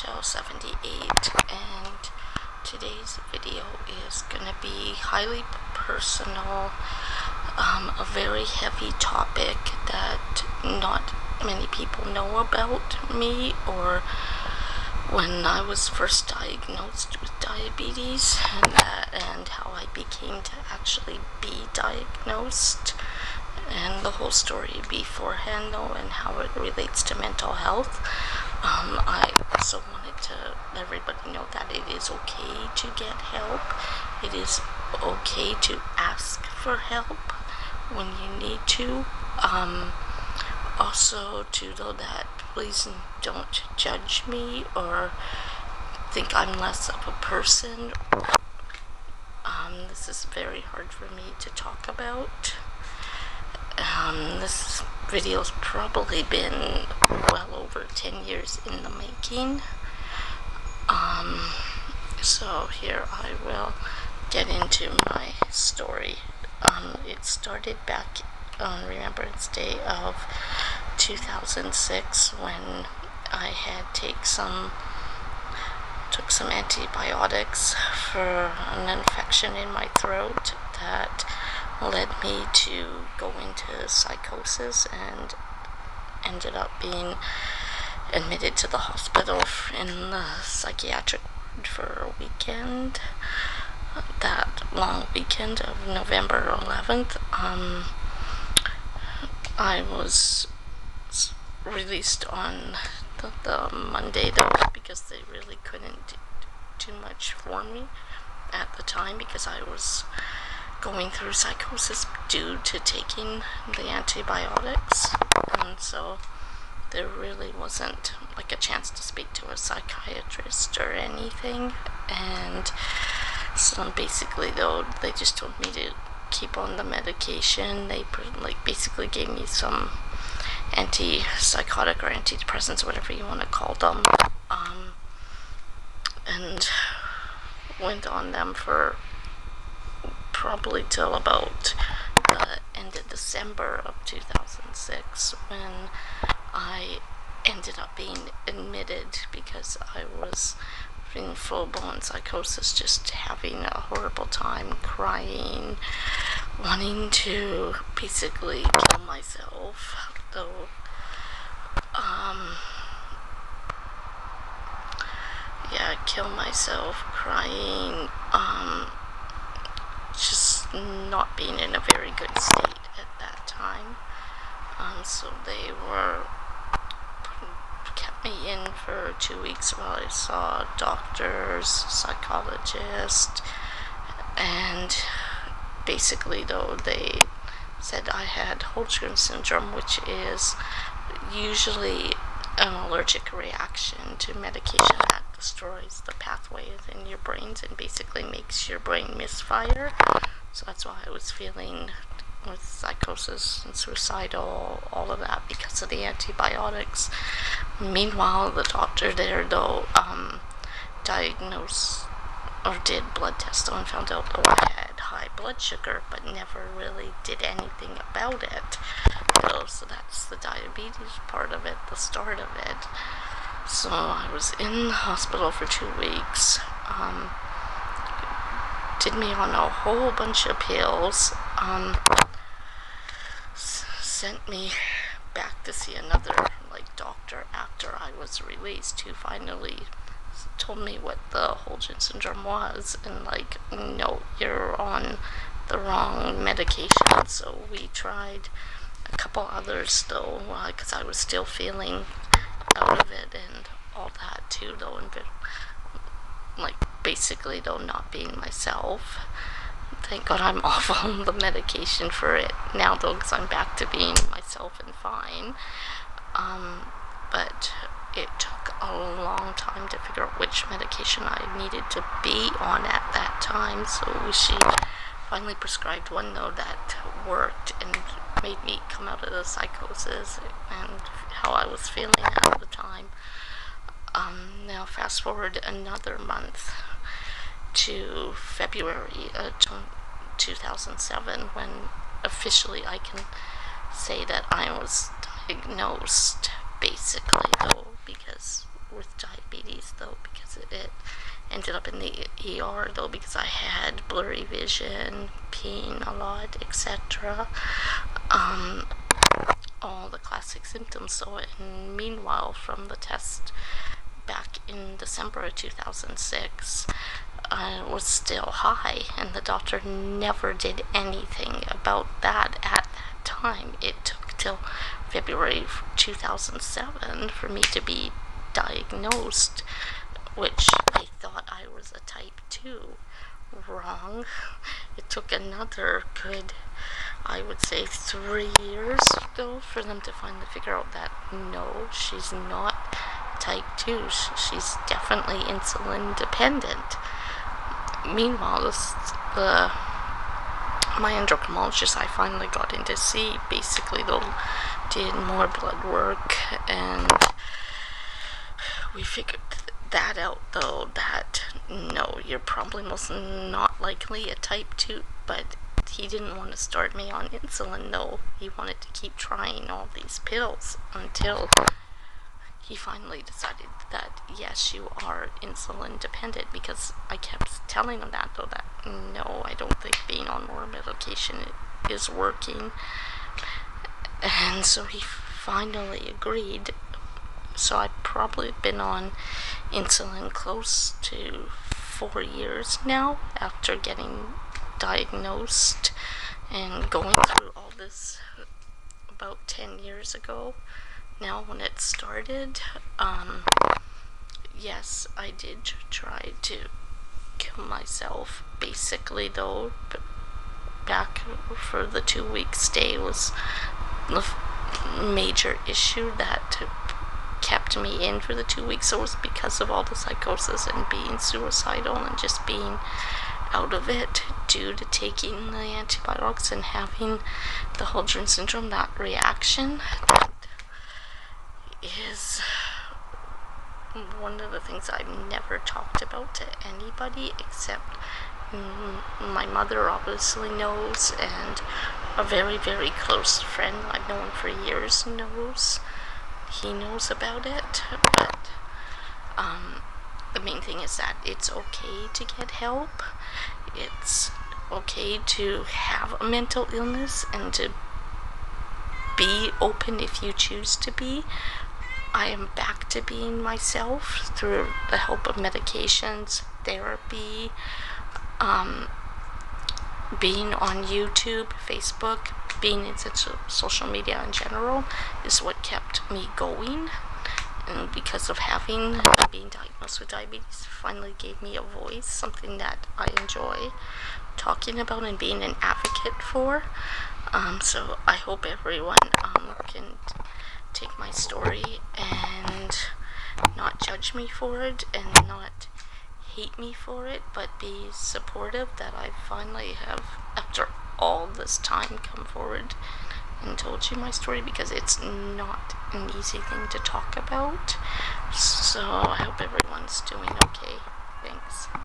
show 78, and today's video is gonna be highly personal, a very heavy topic that not many people know about me, or when I was first diagnosed with diabetes, and how I became to actually be diagnosed, and the whole story beforehand though, and how it relates to mental health. I also wanted to let everybody know that it is okay to get help. It is okay to ask for help when you need to. Also to know that please don't judge me or think I'm less of a person. This is very hard for me to talk about. This video's probably been well over 10 years in the making. So here I will get into my story. It started back on Remembrance Day of 2006 when I had took some antibiotics for an infection in my throat that led me to go into psychosis and ended up being admitted to the hospital in the psychiatric ward for a weekend. That long weekend of November 11th, I was released on the Monday though, because they really couldn't do much for me at the time because I was going through psychosis due to taking the antibiotics, and so there really wasn't like a chance to speak to a psychiatrist or anything. And so basically though, they just told me to keep on the medication. They basically gave me some antipsychotic or antidepressants, whatever you want to call them, and went on them for probably till about the end of December of 2006 when I ended up being admitted because I was in full-blown psychosis, just having a horrible time, crying, wanting to basically kill myself, though. Kill myself, crying, just not being in a very good state at that time. So they kept me in for 2 weeks while I saw doctors, psychologists, and basically though they said I had Hodgkin's syndrome, which is usually an allergic reaction to medication that destroys the pathways in your brains and basically makes your brain misfire. So that's why I was feeling with psychosis and suicidal, all of that, because of the antibiotics. Meanwhile, the doctor there though diagnosed or did blood tests and found out that I had high blood sugar, but never really did anything about it. So that's the diabetes part of it, the start of it. So I was in the hospital for 2 weeks. Did me on a whole bunch of pills. Sent me back to see another doctor after I was released, who finally told me what the Hodgkin syndrome was, and no, you're on the wrong medication. So we tried a couple others though, because I was still feeling out of it and all that too though, and basically though not being myself. Thank God I'm off on the medication for it now though, because I'm back to being myself and fine. But it took a long time to figure out which medication I needed to be on at that time. So she finally prescribed one though that worked and made me come out of the psychosis and how I was feeling at the time. Now fast forward another month to February 2007 when officially I can say that I was diagnosed, basically though, because with diabetes though, because it ended up in the ER though, because I had blurry vision, peeing a lot, etc. All the classic symptoms. So, and meanwhile, from the test back in December of 2006, was still high, and the doctor never did anything about that at that time. It took till February 2007 for me to be diagnosed, which I thought I was a type 2. Wrong. It took another good, I would say, 3 years though for them to finally figure out that no, she's not type 2. She's definitely insulin dependent. Meanwhile, my endocrinologist I finally got in to see, basically though, did more blood work, and we figured that out though, that no, your problem was not likely a type 2, but he didn't want to start me on insulin though. He wanted to keep trying all these pills until he finally decided that yes, you are insulin dependent, because I kept telling him that though, that no, I don't think being on more medication is working. And so he finally agreed. So I've probably been on insulin close to 4 years now after getting diagnosed and going through all this about 10 years ago now when it started. Yes, I did try to kill myself basically though, but back for the 2-week stay was the major issue that kept me in for the 2 weeks. So it was because of all the psychosis and being suicidal and just being out of it due to taking the antibiotics and having the Hodgkin syndrome. That reaction, that is one of the things I've never talked about to anybody except my mother obviously knows, and a very, very close friend I've known for years knows. He knows about it, but the main thing is that it's okay to get help. It's okay to have a mental illness and to be open if you choose to be. I am back to being myself through the help of medications, therapy, being on YouTube, Facebook, being in social media in general is what kept me going. And because of being diagnosed with diabetes, finally gave me a voice, something that I enjoy talking about and being an advocate for. So I hope everyone can take my story and not judge me for it and not hate me for it, but be supportive that I finally have, after all this time, come forward and told you my story, because it's not an easy thing to talk about. So I hope everyone's doing okay. Thanks.